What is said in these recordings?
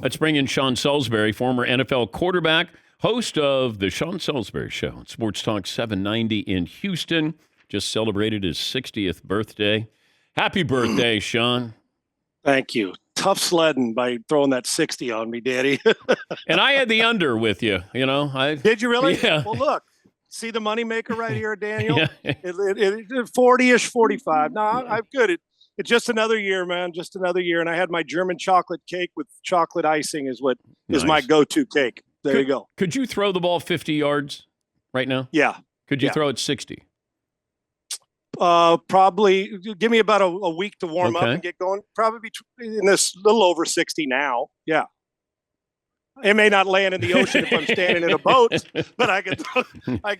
Let's bring in Sean Salisbury, former NFL quarterback, host of the Sean Salisbury Show on Sports Talk 790 in Houston. Just celebrated his 60th birthday. Happy birthday, Sean. Thank you. Tough sledding by throwing that 60 on me, Daddy. And I had the under with you, Did you really? Yeah. Well, look, see the moneymaker right here, Daniel? Yeah. It 40-ish, 45. No, I'm good. It's just another year, man. Just another year. And I had my German chocolate cake with chocolate icing is what is my go-to cake. There you go. Could you throw the ball 50 yards right now? Yeah. Could you throw it 60? Probably give me about a week to warm up and get going. Probably in this little over 60 now. Yeah. It may not land in the ocean if I'm standing in a boat, but I could,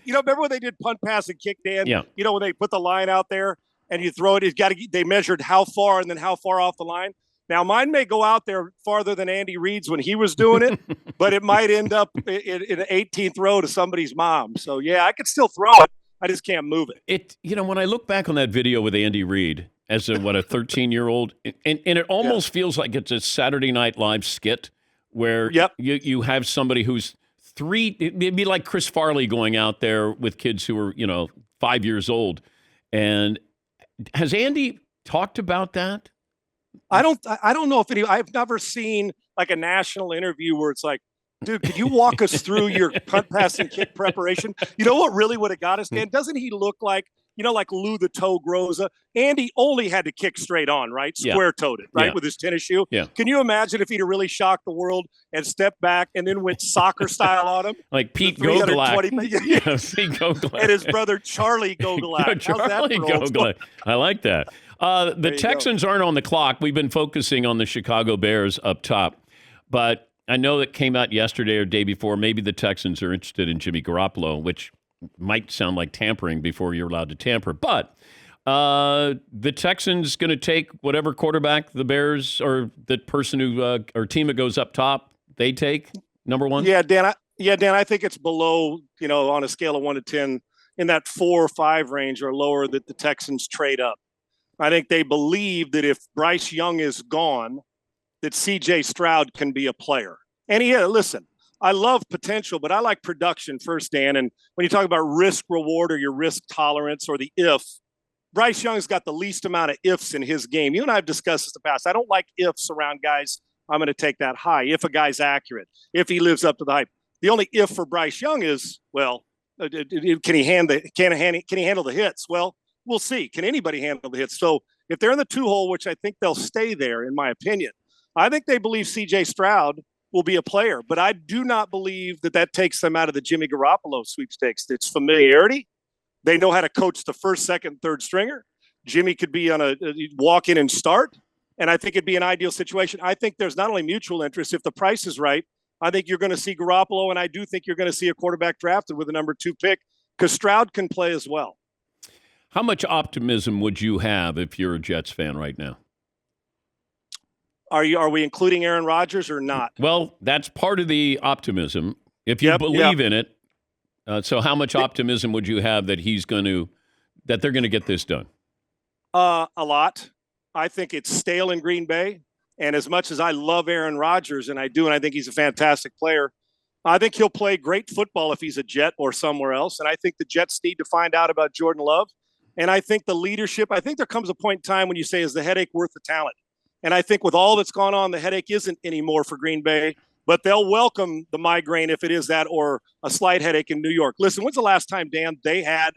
remember when they did punt, pass, and kick, Dan? Yeah. When they put the line out there and you throw it, they measured how far and then how far off the line. Now, mine may go out there farther than Andy Reid's when he was doing it, but it might end up in an 18th row to somebody's mom. So, yeah, I could still throw it. I just can't move it. When I look back on that video with Andy Reid as a 13-year-old, and it almost feels like it's a Saturday Night Live skit where you have somebody who's it'd be like Chris Farley going out there with kids who are, 5 years old. And has Andy talked about that? I don't know if I've never seen like a national interview where it's like, dude, could you walk us through your punt, pass, and kick preparation? You know what really would have got us, Dan? Doesn't he look like, like Lou the Toe Groza? Andy only had to kick straight on, right? Square-toed it, right, with his tennis shoe. Yeah. Can you imagine if he'd have really shocked the world and stepped back and then went soccer style on him? Like Pete Gogolak. Pete Gogolak. And his brother Charlie Gogolak. Charlie Gogolak. I like that. The Texans aren't on the clock. We've been focusing on the Chicago Bears up top. But I know that came out yesterday or day before. Maybe the Texans are interested in Jimmy Garoppolo, which might sound like tampering before you're allowed to tamper. But the Texans going to take whatever quarterback the Bears or the person who or team that goes up top, they take, number one? Yeah, Dan, I think it's below, on a scale of 1 to 10, in that 4 or 5 range or lower that the Texans trade up. I think they believe that if Bryce Young is gone, that C.J. Stroud can be a player. And listen, I love potential, but I like production first, Dan. And when you talk about risk reward or your risk tolerance or the if, Bryce Young's got the least amount of ifs in his game. You and I have discussed this in the past. I don't like ifs around guys I'm going to take that high. If a guy's accurate, if he lives up to the hype. The only if for Bryce Young is, can he handle the hits? Well, we'll see. Can anybody handle the hits? So if they're in the 2-hole, which I think they'll stay there, in my opinion, I think they believe C.J. Stroud will be a player, but I do not believe that takes them out of the Jimmy Garoppolo sweepstakes. It's familiarity. They know how to coach the first, second, third stringer. Jimmy could be on a walk in and start, and I think it'd be an ideal situation. I think there's not only mutual interest. If the price is right, I think you're going to see Garoppolo, and I do think you're going to see a quarterback drafted with a number 2 pick because Stroud can play as well. How much optimism would you have if you're a Jets fan right now? Are we including Aaron Rodgers or not? Well, that's part of the optimism. If you believe in it, so how much optimism would you have that they're going to get this done? A lot. I think it's stale in Green Bay. And as much as I love Aaron Rodgers, and I think he's a fantastic player, I think he'll play great football if he's a Jet or somewhere else. And I think the Jets need to find out about Jordan Love. And I think the leadership, I think there comes a point in time when you say, is the headache worth the talent? And I think with all that's gone on, the headache isn't anymore for Green Bay, but they'll welcome the migraine if it is that or a slight headache in New York. Listen, when's the last time, Dan, they had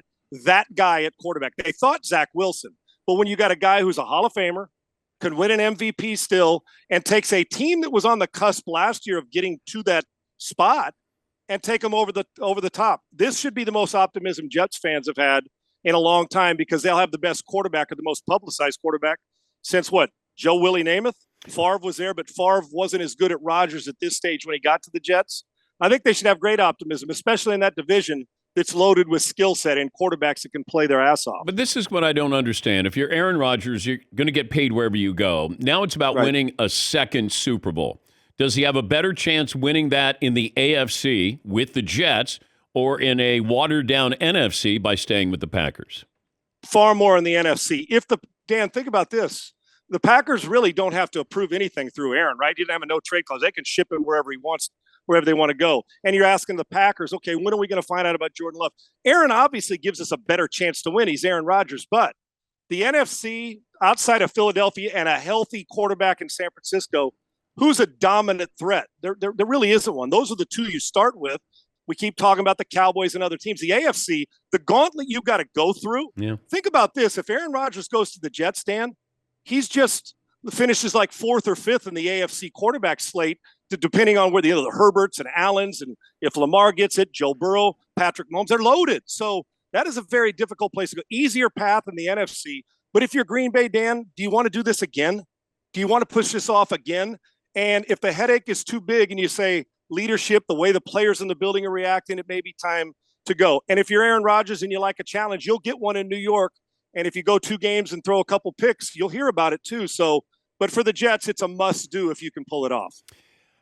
that guy at quarterback? They thought Zach Wilson, but when you got a guy who's a Hall of Famer, could win an MVP still, and takes a team that was on the cusp last year of getting to that spot and take them over the top. This should be the most optimism Jets fans have had in a long time because they'll have the best quarterback or the most publicized quarterback since what? Joe Willie Namath? Favre was there, but Favre wasn't as good at Rodgers at this stage when he got to the Jets. I think they should have great optimism, especially in that division that's loaded with skill set and quarterbacks that can play their ass off. But this is what I don't understand. If you're Aaron Rodgers, you're going to get paid wherever you go. Now it's about winning a second Super Bowl. Does he have a better chance winning that in the AFC with the Jets or in a watered-down NFC by staying with the Packers? Far more in the NFC. Dan, think about this. the Packers really don't have to approve anything through Aaron, right? He didn't have a no trade clause. They can ship him wherever he wants, wherever they want to go. And you're asking the Packers, okay, when are we going to find out about Jordan Love? Aaron obviously gives us a better chance to win. He's Aaron Rodgers, but the NFC outside of Philadelphia and a healthy quarterback in San Francisco, who's a dominant threat? There really isn't one. Those are the two you start with. We keep talking about the Cowboys and other teams. The AFC, the gauntlet you've got to go through. Yeah. Think about this. If Aaron Rodgers goes to the Jets, Dan, he's just finishes like 4th or 5th in the AFC quarterback slate, depending on where the Herberts and Allens, and if Lamar gets it, Joe Burrow, Patrick Mahomes, they're loaded. So that is a very difficult place to go. Easier path in the NFC. But if you're Green Bay, Dan, do you want to do this again? Do you want to push this off again? And if the headache is too big and you say leadership, the way the players in the building are reacting, it may be time to go. And if you're Aaron Rodgers and you like a challenge, you'll get one in New York. And if you go 2 games and throw a couple picks, you'll hear about it too. So, but for the Jets, it's a must do if you can pull it off.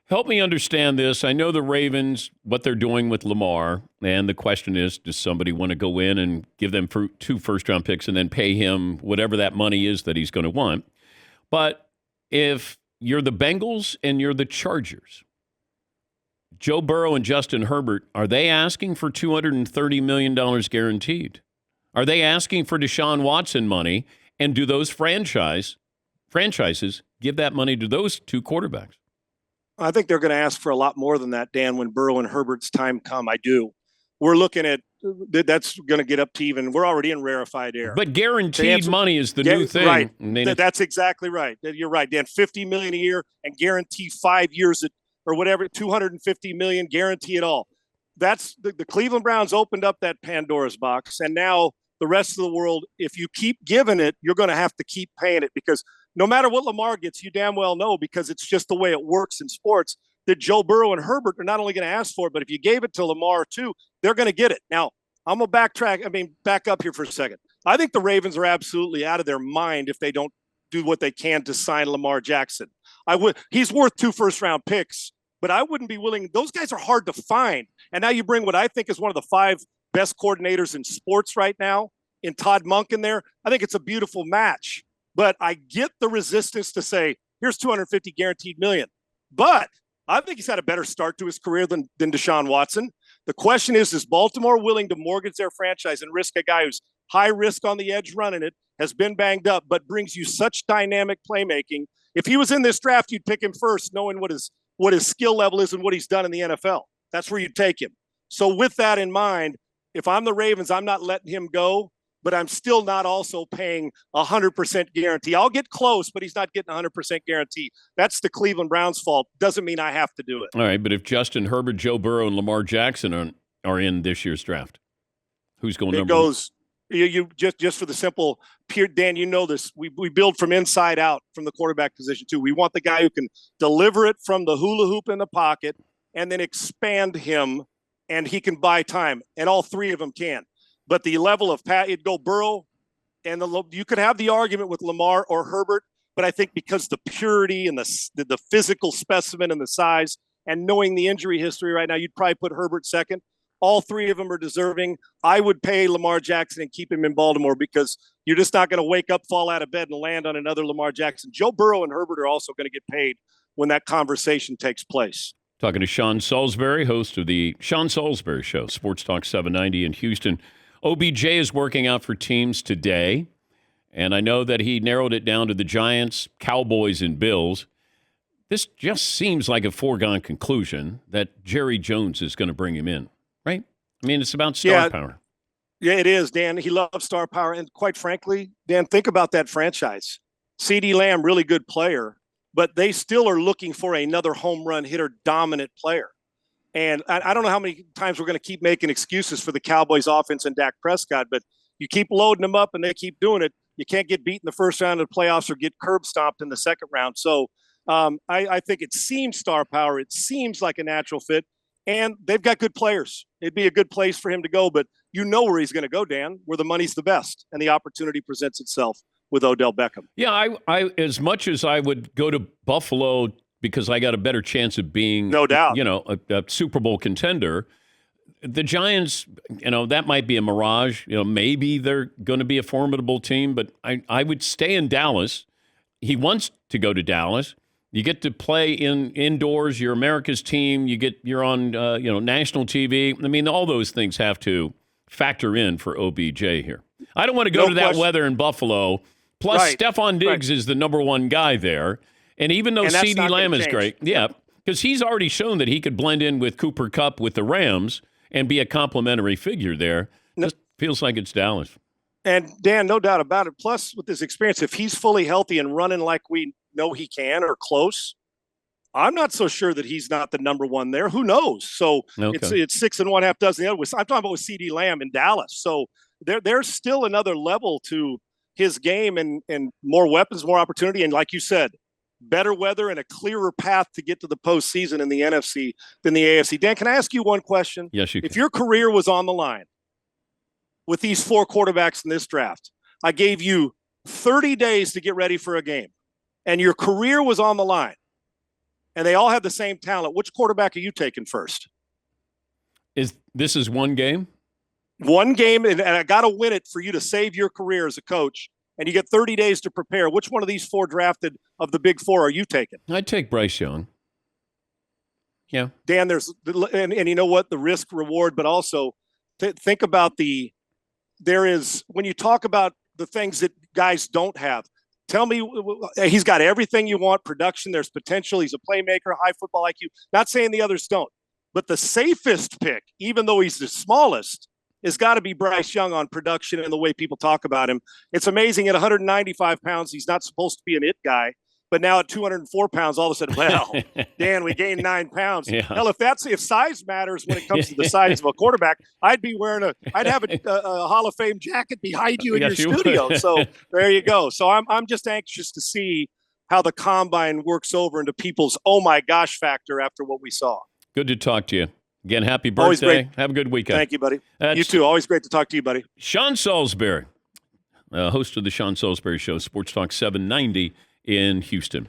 Help me understand this. I know the Ravens, what they're doing with Lamar, and the question is, does somebody want to go in and give them 2 first-round picks and then pay him whatever that money is that he's going to want? But if you're the Bengals and you're the Chargers, Joe Burrow and Justin Herbert, are they asking for $230 million guaranteed? Are they asking for Deshaun Watson money? And do those franchises give that money to those 2 quarterbacks? I think they're going to ask for a lot more than that, Dan, when Burrow and Herbert's time come. I do. We're looking at that's going to get up to even. We're already in rarefied air. But guaranteed money is the new thing. Right. That's exactly right. You're right, Dan. $50 million a year and guarantee 5 years or whatever, $250 million, guarantee it all. That's the Cleveland Browns opened up that Pandora's box, and now the rest of the world, if you keep giving it, you're going to have to keep paying it, because no matter what Lamar gets, you damn well know, because it's just the way it works in sports, that Joe Burrow and Herbert are not only going to ask for it, but if you gave it to Lamar too, they're going to get it. Now, I'm going to back up here for a second. I think the Ravens are absolutely out of their mind if they don't do what they can to sign Lamar Jackson. He's worth 2 first-round picks, but I wouldn't be willing. Those guys are hard to find. And now you bring what I think is one of the 5 best coordinators in sports right now in Todd Monk in there. I think it's a beautiful match. But I get the resistance to say, here's $250 guaranteed million. But I think he's had a better start to his career than Deshaun Watson. The question is Baltimore willing to mortgage their franchise and risk a guy who's high risk on the edge running it, has been banged up, but brings you such dynamic playmaking? If he was in this draft, you'd pick him first, knowing what his skill level is and what he's done in the NFL. That's where you'd take him. So with that in mind, if I'm the Ravens, I'm not letting him go, but I'm still not also paying 100% guarantee. I'll get close, but he's not getting 100% guarantee. That's the Cleveland Browns' fault. Doesn't mean I have to do it. All right, but if Justin Herbert, Joe Burrow, and Lamar Jackson are in this year's draft, who's going number one? It goes you just for the simple pure, Dan, you know this. We build from inside out from the quarterback position too. We want the guy who can deliver it from the hula hoop in the pocket and then expand him, and he can buy time, and all 3 of them can. But the level of it'd go Burrow, and you could have the argument with Lamar or Herbert, but I think because the purity and the physical specimen and the size, and knowing the injury history right now, you'd probably put Herbert second. All 3 of them are deserving. I would pay Lamar Jackson and keep him in Baltimore, because you're just not going to wake up, fall out of bed, and land on another Lamar Jackson. Joe Burrow and Herbert are also going to get paid when that conversation takes place. Talking to Sean Salisbury, host of the Sean Salisbury Show, Sports Talk 790 in Houston. OBJ is working out for teams today, and I know that he narrowed it down to the Giants, Cowboys, and Bills. This just seems like a foregone conclusion that Jerry Jones is going to bring him in, right? I mean, it's about star power. Yeah, it is, Dan. He loves star power. And quite frankly, Dan, think about that franchise. CeeDee Lamb, really good player, but they still are looking for another home run hitter dominant player. And I don't know how many times we're going to keep making excuses for the Cowboys offense and Dak Prescott, but you keep loading them up and they keep doing it. You can't get beat in the first round of the playoffs or get curb stomped in the second round. So I think it seems star power. It seems like a natural fit. And they've got good players. It'd be a good place for him to go, but you know where he's going to go, Dan, where the money's the best and the opportunity presents itself with Odell Beckham. Yeah, I as much as I would go to Buffalo because I got a better chance of being, no doubt, a Super Bowl contender. The Giants, that might be a mirage. Maybe they're going to be a formidable team, but I would stay in Dallas. he wants to go to Dallas. You get to play indoors. You're America's team. You're on national TV. I mean, all those things have to factor in for OBJ here. I don't want to go to that weather in Buffalo. Plus, Stephon Diggs is the number one guy there. And even though CeeDee Lamb is great, because he's already shown that he could blend in with Cooper Kupp with the Rams and be a complimentary figure there. Just feels like it's Dallas. And Dan, no doubt about it. Plus, with his experience, if he's fully healthy and running like we know he can or close, I'm not so sure that he's not the number one there. Who knows? So it's 6 and 1/2 dozen. The other I'm talking about with CeeDee Lamb in Dallas. So there's still another level to his game and more weapons, more opportunity. And like you said, better weather and a clearer path to get to the postseason in the NFC than the AFC. Dan, can I ask you one question? Yes, you can. If your career was on the line with these 4 quarterbacks in this draft, I gave you 30 days to get ready for a game, and your career was on the line, and they all have the same talent, which quarterback are you taking first? This is one game? One game, and I got to win it for you to save your career as a coach, and you get 30 days to prepare. Which one of these 4 drafted of the big 4 are you taking? I'd take Bryce Young. Yeah. Dan, and you know what? The risk reward, but also think about when you talk about the things that guys don't have, tell me he's got everything you want, production, there's potential, he's a playmaker, high football IQ. Not saying the others don't, but the safest pick, even though he's the smallest, has got to be Bryce Young on production and the way people talk about him. It's amazing at 195 pounds, he's not supposed to be an it guy. But now at 204 pounds, all of a sudden, well, Dan, we gained 9 pounds. Yeah. Hell, if size matters when it comes to the size of a quarterback, I'd have a Hall of Fame jacket behind you in your studio. So there you go. So I'm just anxious to see how the combine works over into people's oh my gosh factor after what we saw. Good to talk to you. Again, happy birthday. Have a good weekend. Thank you, buddy. You too. Always great to talk to you, buddy. Sean Salisbury, host of the Sean Salisbury Show, Sports Talk 790 in Houston.